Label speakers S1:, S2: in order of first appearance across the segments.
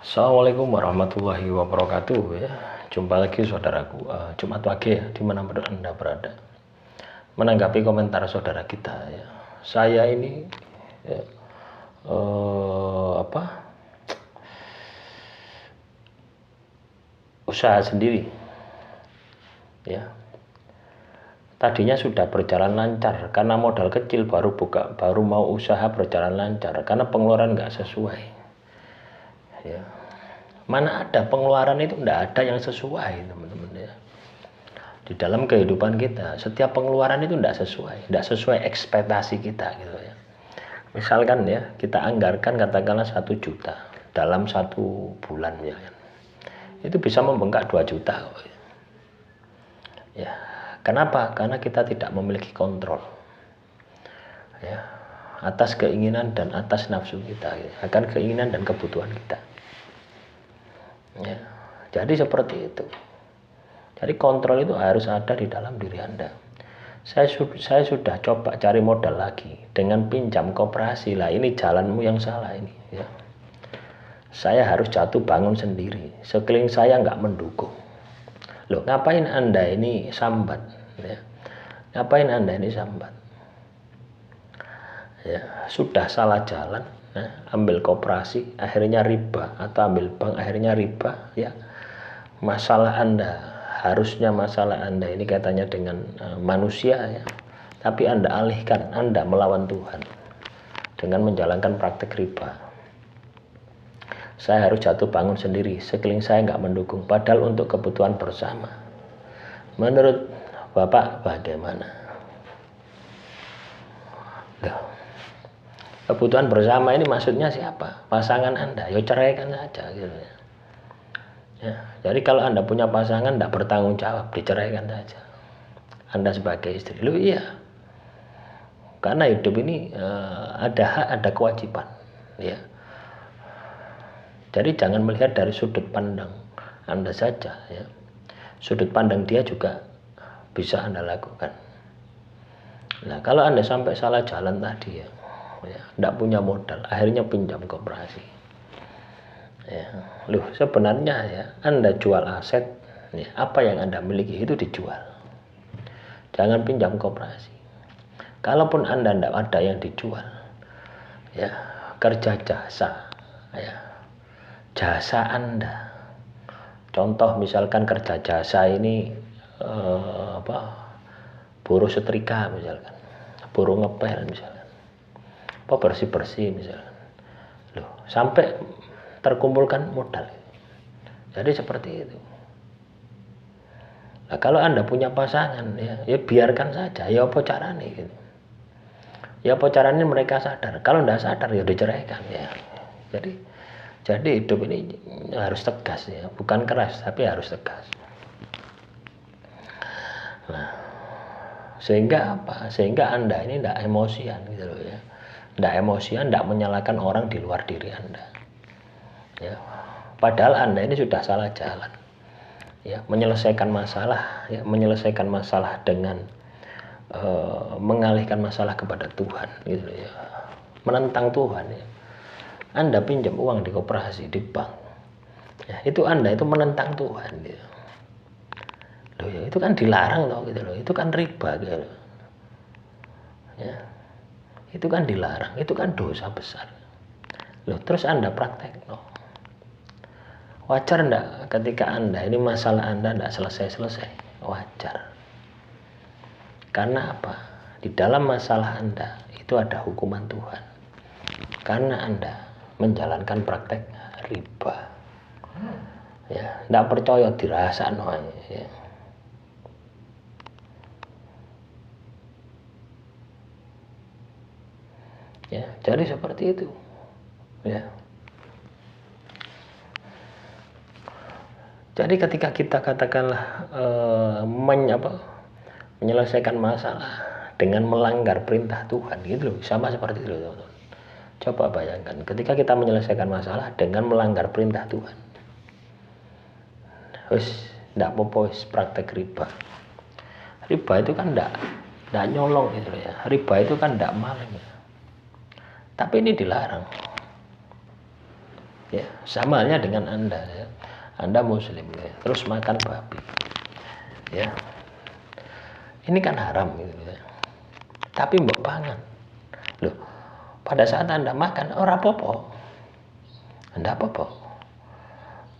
S1: Assalamualaikum warahmatullahi wabarakatuh ya. Jumpa lagi saudaraku, Jumat pagi ya, dimanapun Anda berada. Menanggapi komentar saudara kita ya, saya ini ya, usaha sendiri ya. Tadinya sudah berjalan lancar karena modal kecil, baru mau usaha berjalan lancar karena pengeluaran nggak sesuai ya. Mana ada pengeluaran itu, tidak ada yang sesuai teman-teman ya. Di dalam kehidupan kita setiap pengeluaran itu tidak sesuai ekspektasi kita gitu ya. Misalkan ya, kita anggarkan katakanlah 1 juta dalam 1 bulan ya, itu bisa membengkak 2 juta ya. Kenapa? Karena kita tidak memiliki kontrol ya atas keinginan dan atas nafsu kita ya, akan keinginan dan kebutuhan kita ya. Jadi seperti itu. Jadi kontrol itu harus ada di dalam diri Anda. Saya sudah coba cari modal lagi dengan pinjam koperasi. Lah ini jalanmu yang salah ini ya. Saya harus jatuh bangun sendiri. Sekeliling saya nggak mendukung. Loh, ngapain Anda ini sambat ya? Ngapain Anda ini sambat ya? Sudah salah jalan ya. Ambil koperasi akhirnya riba, atau ambil bank akhirnya riba ya. Masalah Anda, harusnya masalah Anda ini katanya dengan manusia ya, tapi Anda alihkan, Anda melawan Tuhan dengan menjalankan praktek riba. Saya harus jatuh bangun sendiri, sekeliling saya nggak mendukung, padahal untuk kebutuhan bersama. Menurut Bapak bagaimana? Loh, kebutuhan bersama ini maksudnya siapa? Pasangan Anda, ya ceraikan saja gitu ya. Ya, jadi kalau Anda punya pasangan tidak bertanggung jawab, diceraikan saja. Anda sebagai istri, loh iya, karena hidup ini ada hak, ada kewajiban ya. Jadi jangan melihat dari sudut pandang Anda saja ya. Sudut pandang dia juga bisa Anda lakukan. Nah, kalau Anda sampai salah jalan tadi ya, tidak punya modal, akhirnya pinjam koperasi ya. Loh, sebenarnya ya, Anda jual aset ya, apa yang Anda miliki itu dijual. Jangan pinjam koperasi. Kalaupun Anda tidak ada yang dijual ya, kerja jasa ya, jasa Anda. Contoh misalkan kerja jasa ini buruh setrika misalkan, buruh ngepel misalkan, bersih-bersih misalkan. Loh, sampai terkumpulkan modal. Jadi seperti itu. Nah, kalau Anda punya pasangan ya biarkan saja, ya apa caranya gitu. Ya apa caranya mereka sadar. Kalau tidak sadar ya diceraikan ya. Jadi hidup ini harus tegas ya, bukan keras tapi harus tegas. Nah, sehingga apa? Sehingga Anda ini tidak emosian gitu loh ya. Tidak emosian, tidak menyalahkan orang di luar diri Anda. Ya, padahal Anda ini sudah salah jalan. Ya, menyelesaikan masalah dengan mengalihkan masalah kepada Tuhan gitu ya. Menentang Tuhan ya. Anda pinjam uang di koperasi, di bank ya, itu Anda itu menentang Tuhan gitu. Loh ya, itu kan dilarang loh gitu loh. Itu kan riba gitu loh. Ya. Itu kan dilarang, itu kan dosa besar. Loh, terus Anda praktek loh. Wajar enggak ketika Anda ini masalah Anda enggak selesai-selesai? Wajar. Karena apa? Di dalam masalah Anda itu ada hukuman Tuhan. Karena Anda menjalankan praktek riba. Ya, enggak percaya dirasa no ya. Ya, jadi seperti itu. Ya. Jadi ketika kita katakanlah menyelesaikan masalah dengan melanggar perintah Tuhan gitu loh, sama seperti itu loh. Coba bayangkan ketika kita menyelesaikan masalah dengan melanggar perintah Tuhan. Tidak apa-apa praktek riba. Riba itu kan tidak nyolong gitu ya. Riba itu kan tidak maling ya. Tapi ini dilarang. Ya, sama halnya dengan Anda ya. Anda muslim ya, terus makan babi. Ya. Ini kan haram gitu ya. Tapi mbok pangan. Loh, pada saat Anda makan ora apa-apa. Anda apa-apa.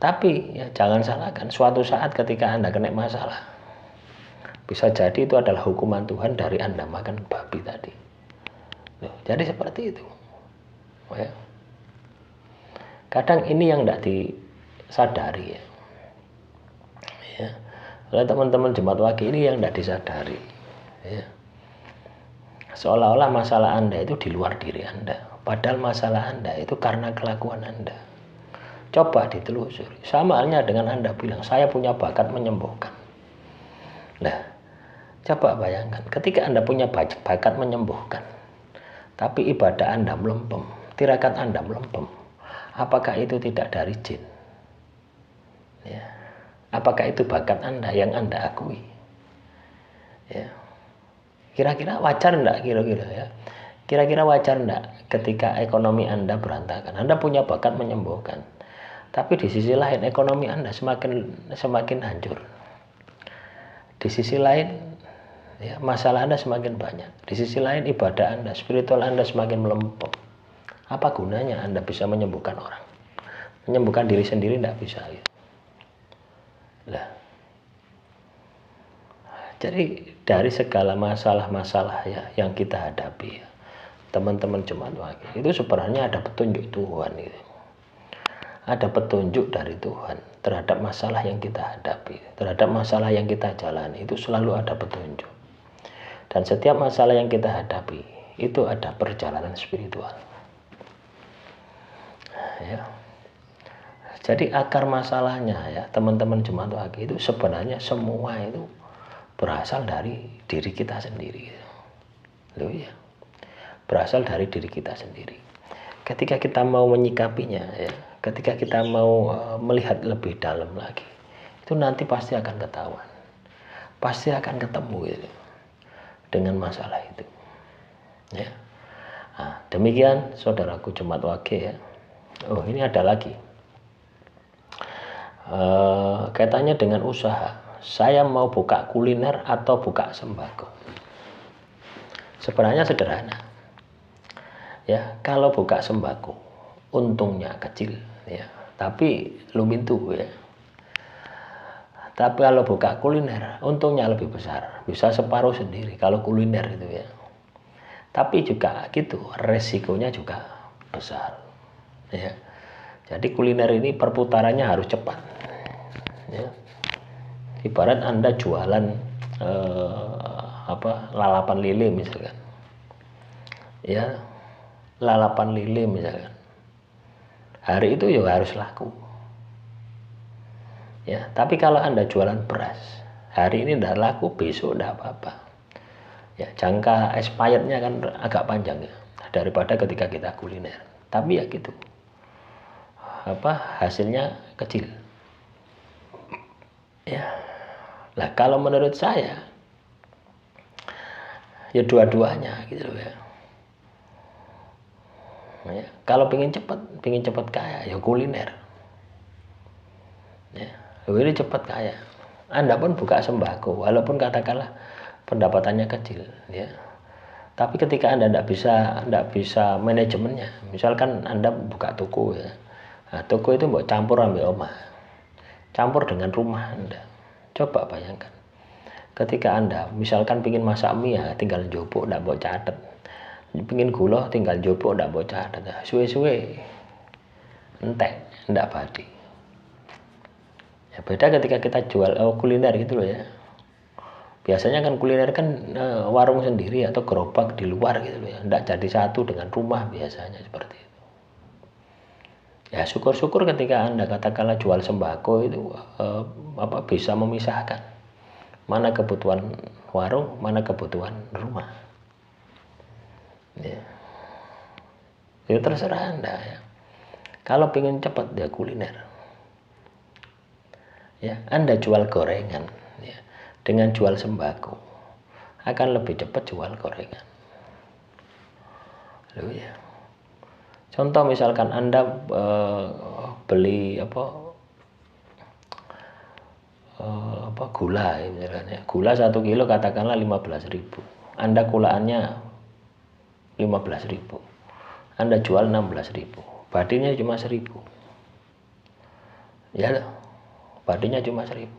S1: Tapi ya jangan salahkan, suatu saat ketika Anda kena masalah, bisa jadi itu adalah hukuman Tuhan dari Anda makan babi tadi. Loh, jadi seperti itu. Ya. Kadang ini yang tidak disadari ya. Ya. Oleh teman-teman jemaat wagi ini yang tidak disadari. Ya. Seolah-olah masalah Anda itu di luar diri Anda. Padahal masalah Anda itu karena kelakuan Anda. Coba ditelusuri. Sama halnya dengan Anda bilang, saya punya bakat menyembuhkan. Nah, coba bayangkan, ketika Anda punya bakat menyembuhkan, tapi ibadah Anda melempem, tirakat Anda melempem, apakah itu tidak dari jin? Ya. Apakah itu bakat Anda yang Anda akui? Ya. Kira-kira wajar enggak kira-kira ya? Kira-kira wajar enggak ketika ekonomi Anda berantakan? Anda punya bakat menyembuhkan, tapi di sisi lain ekonomi Anda semakin hancur. Di sisi lain ya, masalah Anda semakin banyak. Di sisi lain ibadah Anda, spiritual Anda semakin melempem. Apa gunanya Anda bisa menyembuhkan orang? Menyembuhkan diri sendiri tidak bisa. Ya. Nah, jadi dari segala masalah-masalah ya yang kita hadapi, ya, teman-teman jemaat wagi, itu sebenarnya ada petunjuk Tuhan. Gitu. Ada petunjuk dari Tuhan terhadap masalah yang kita hadapi, terhadap masalah yang kita jalani, itu selalu ada petunjuk. Dan setiap masalah yang kita hadapi itu ada perjalanan spiritual. Ya. Jadi akar masalahnya ya teman-teman jemaat wagi itu sebenarnya semua itu berasal dari diri kita sendiri. Loh ya. Berasal dari diri kita sendiri. Ketika kita mau menyikapinya ya, ketika kita mau melihat lebih dalam lagi, itu nanti pasti akan ketahuan, pasti akan ketemu gitu, dengan masalah itu ya. Nah, demikian saudaraku jemaat wagi ya. Oh, ini ada lagi kaitannya dengan usaha. Saya mau buka kuliner atau buka sembako. Sebenarnya sederhana ya. Kalau buka sembako untungnya kecil ya, tapi lumintu ya. Tapi kalau buka kuliner untungnya lebih besar, bisa separuh sendiri kalau kuliner itu ya. Tapi juga gitu, resikonya juga besar ya. Jadi kuliner ini perputarannya harus cepat ya. Ibarat Anda jualan lalapan lele misalkan ya, lalapan lele misalkan, hari itu ya harus laku ya. Tapi kalau Anda jualan beras, hari ini tidak laku, besok tidak apa-apa ya. Jangka expirednya kan agak panjang ya daripada ketika kita kuliner. Tapi ya gitu, hasilnya kecil ya. Nah, kalau menurut saya ya dua-duanya gitu loh ya. Ya, kalau pengen cepat kaya ya kuliner ya, ini cepat kaya. Anda pun buka sembako walaupun katakanlah pendapatannya kecil ya, tapi ketika Anda tidak bisa manajemennya, misalkan Anda buka toko ya, nah, toko itu mau campur ambil omah, campur dengan rumah Anda. Coba bayangkan ketika Anda misalkan pingin masak mie ya, tinggal jopok tidak mau catet, pingin gula tinggal jopok tidak mau catet, suwe-suwe entek tidak badi ya. Beda ketika kita jual kuliner gitu loh ya. Biasanya kan kuliner kan warung sendiri atau gerobak di luar gitu loh ya, tidak jadi satu dengan rumah biasanya seperti itu ya. Syukur-syukur ketika Anda katakanlah jual sembako itu bisa memisahkan mana kebutuhan warung, mana kebutuhan rumah ya. Itu terserah Anda ya. Kalau pengen cepat ya kuliner ya. Anda jual gorengan ya, dengan jual sembako akan lebih cepat jual gorengan loh ya. Contoh misalkan Anda beli gula ya, misalnya gula 1 kilo katakanlah 15.000, Anda kulaannya 15.000, Anda jual 16.000, badinya cuma 1.000 ya, badinya cuma 1.000.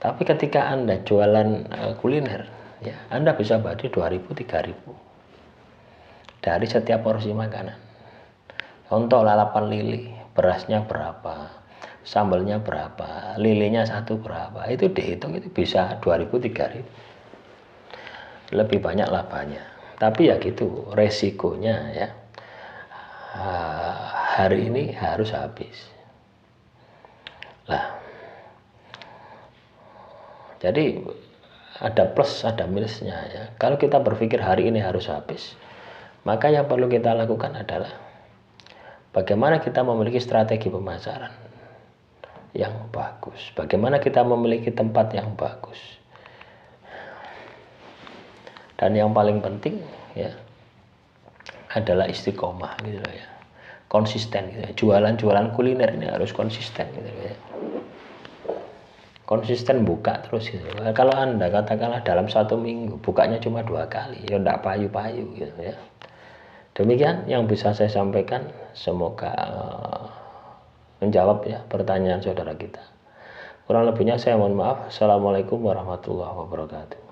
S1: Tapi ketika Anda jualan kuliner ya, Anda bisa badi 2.000 3.000 dari setiap porsi makanan. Contoh lalapan lili, berasnya berapa, sambalnya berapa, lilinya satu berapa, itu dihitung itu bisa 2.000 3.000, lebih banyak labanya. Tapi ya gitu resikonya ya, hari ini harus habis lah. Jadi ada plus ada minusnya ya. Kalau kita berpikir hari ini harus habis, maka yang perlu kita lakukan adalah bagaimana kita memiliki strategi pemasaran yang bagus, bagaimana kita memiliki tempat yang bagus, dan yang paling penting ya adalah istiqomah gitu ya, konsisten gitu ya. Jualan kuliner ini harus konsisten gitu ya, konsisten buka terus gitu. Kalau Anda katakanlah dalam 1 minggu bukanya cuma 2 kali, ya enggak payu-payu gitu ya. Demikian yang bisa saya sampaikan, semoga menjawab ya pertanyaan saudara kita. Kurang lebihnya saya mohon maaf. Assalamualaikum warahmatullahi wabarakatuh.